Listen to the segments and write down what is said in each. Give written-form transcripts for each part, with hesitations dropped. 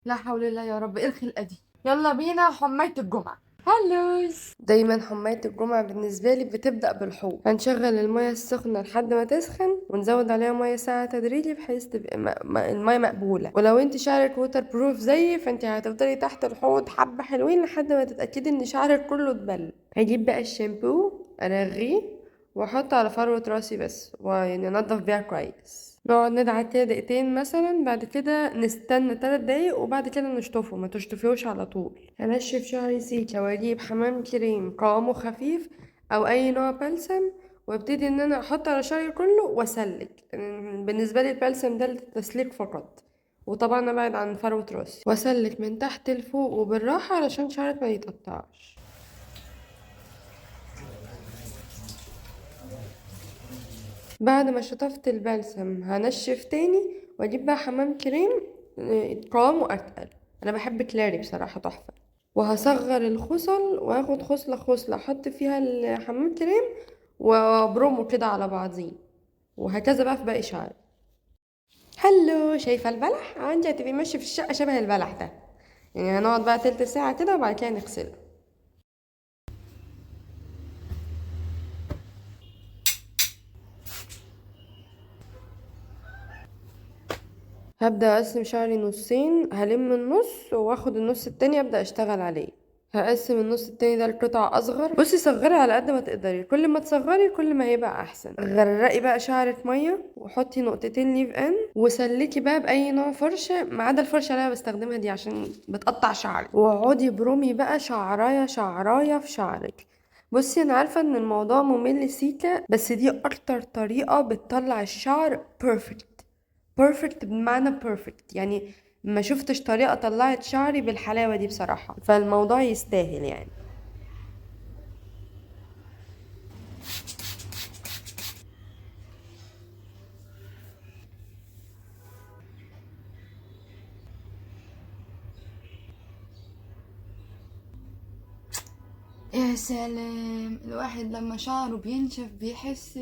لا حول الله يا رب، ايه الخلقه دي؟ يلا بينا حمايه الجمعه. هلوز. دايما حماية الجمعة بالنسبة لي بتبدأ بالحوض. هنشغل المية السخنة لحد ما تسخن ونزود عليها مية ساقعة تدريجي بحيث تبقى المية مقبولة. ولو انت شعرك ووتر بروف زيي فانت هتفضلي تحت الحوض حبة حلوين لحد ما تتأكدي ان شعرك كله اتبل. هجيب بقى الشامبو ارغيه واحطه على فروة راسي بس، ويعني انضف بيها كويس. نقعد ندعك كده دقيقتين مثلا، بعد كده نستنى 3 دقايق وبعد كده نشطفه. ما تشطفيهوش على طول. هنشف شعري سيكا واجيب حمام كريم قوامه خفيف او اي نوع بلسم، وابتدي ان انا احط على شعري كله واسلك. بالنسبه لي البلسم ده للتسليك فقط، وطبعا ابعد عن فروه راسي واسلك من تحت لفوق وبالراحه علشان شعرك ما يتقطعش. بعد ما شطفت البلسم هنشف تاني واجيب بقى حمام كريم قوامه اتقل. انا بحب كلاري بصراحه تحفه. وهصغر الخصل واخد خصله خصله احط فيها الحمام كريم وابرمه كده على بعضيه، وهكذا بقى في باقي شعري. هلو، شايفه البلح؟ انت هتبقي ماشيه في الشقه شبه البلح ده. يعني هنقعد بقى تلت ساعه كده وبعد كده نغسله. هبدأ أقسم شعري نصين، هلم النص واخد النص التاني أبدأ أشتغل عليه. هقسم النص التاني ده لقطع أصغر. بصي صغري على قد ما تقدري، كل ما تصغري كل ما هيبقى أحسن. غرقي بقى شعرك مية وحطي نقطتين ليف ان وسلكي بقى بأي نوع فرشة ما عدا الفرشة اللي أنا بستخدمها دي عشان بتقطع شعري. واقعدي برومي بقى شعراية شعراية في شعرك. بصي انا عارفه ان الموضوع ممل سيكا، بس دي اكتر طريقه بتطلع الشعر بيرفكت. بيرفكت بمعنى بيرفكت يعني. ما شفتش طريقة طلعت شعري بالحلاوة دي بصراحة، فالموضوع يستاهل يعني. يا سلام، الواحد لما شعره بينشف بيحس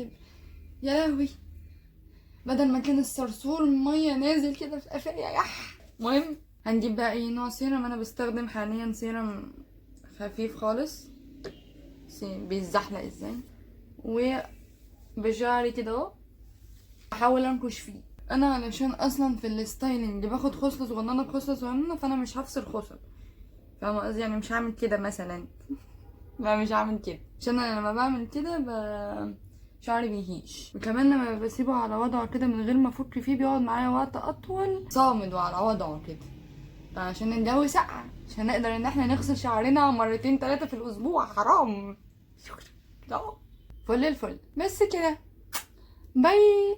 يا لهوي، بدل ما كان الصرصور مية نازل كده في قفايا يح. المهم هنجيب بقى اي نوع سيرم. انا بستخدم حاليا سيرم خفيف خالص. بيتزحلق ازاي، وبشعري كده اهو احاول انكش فيه. انا علشان اصلا في الستايلنج باخد خصله صغننه بخصله صغننه، فانا مش هفصل خصل. فاهمه قصدي؟ يعني مش هعمل كده مثلا. لا مش هعمل كده، عشان انا لما بعمل كده شعري بيهيش. وكمان لما بسيبه على وضعه كده من غير ما افك فيه بيقعد معايا وقت اطول صامد وعلى وضعه كده. فعشان الجو ساقع عشان نقدر ان احنا نغسل شعرنا مرتين 3 في الاسبوع، حرام. لا، فل الفل بس كده. باي.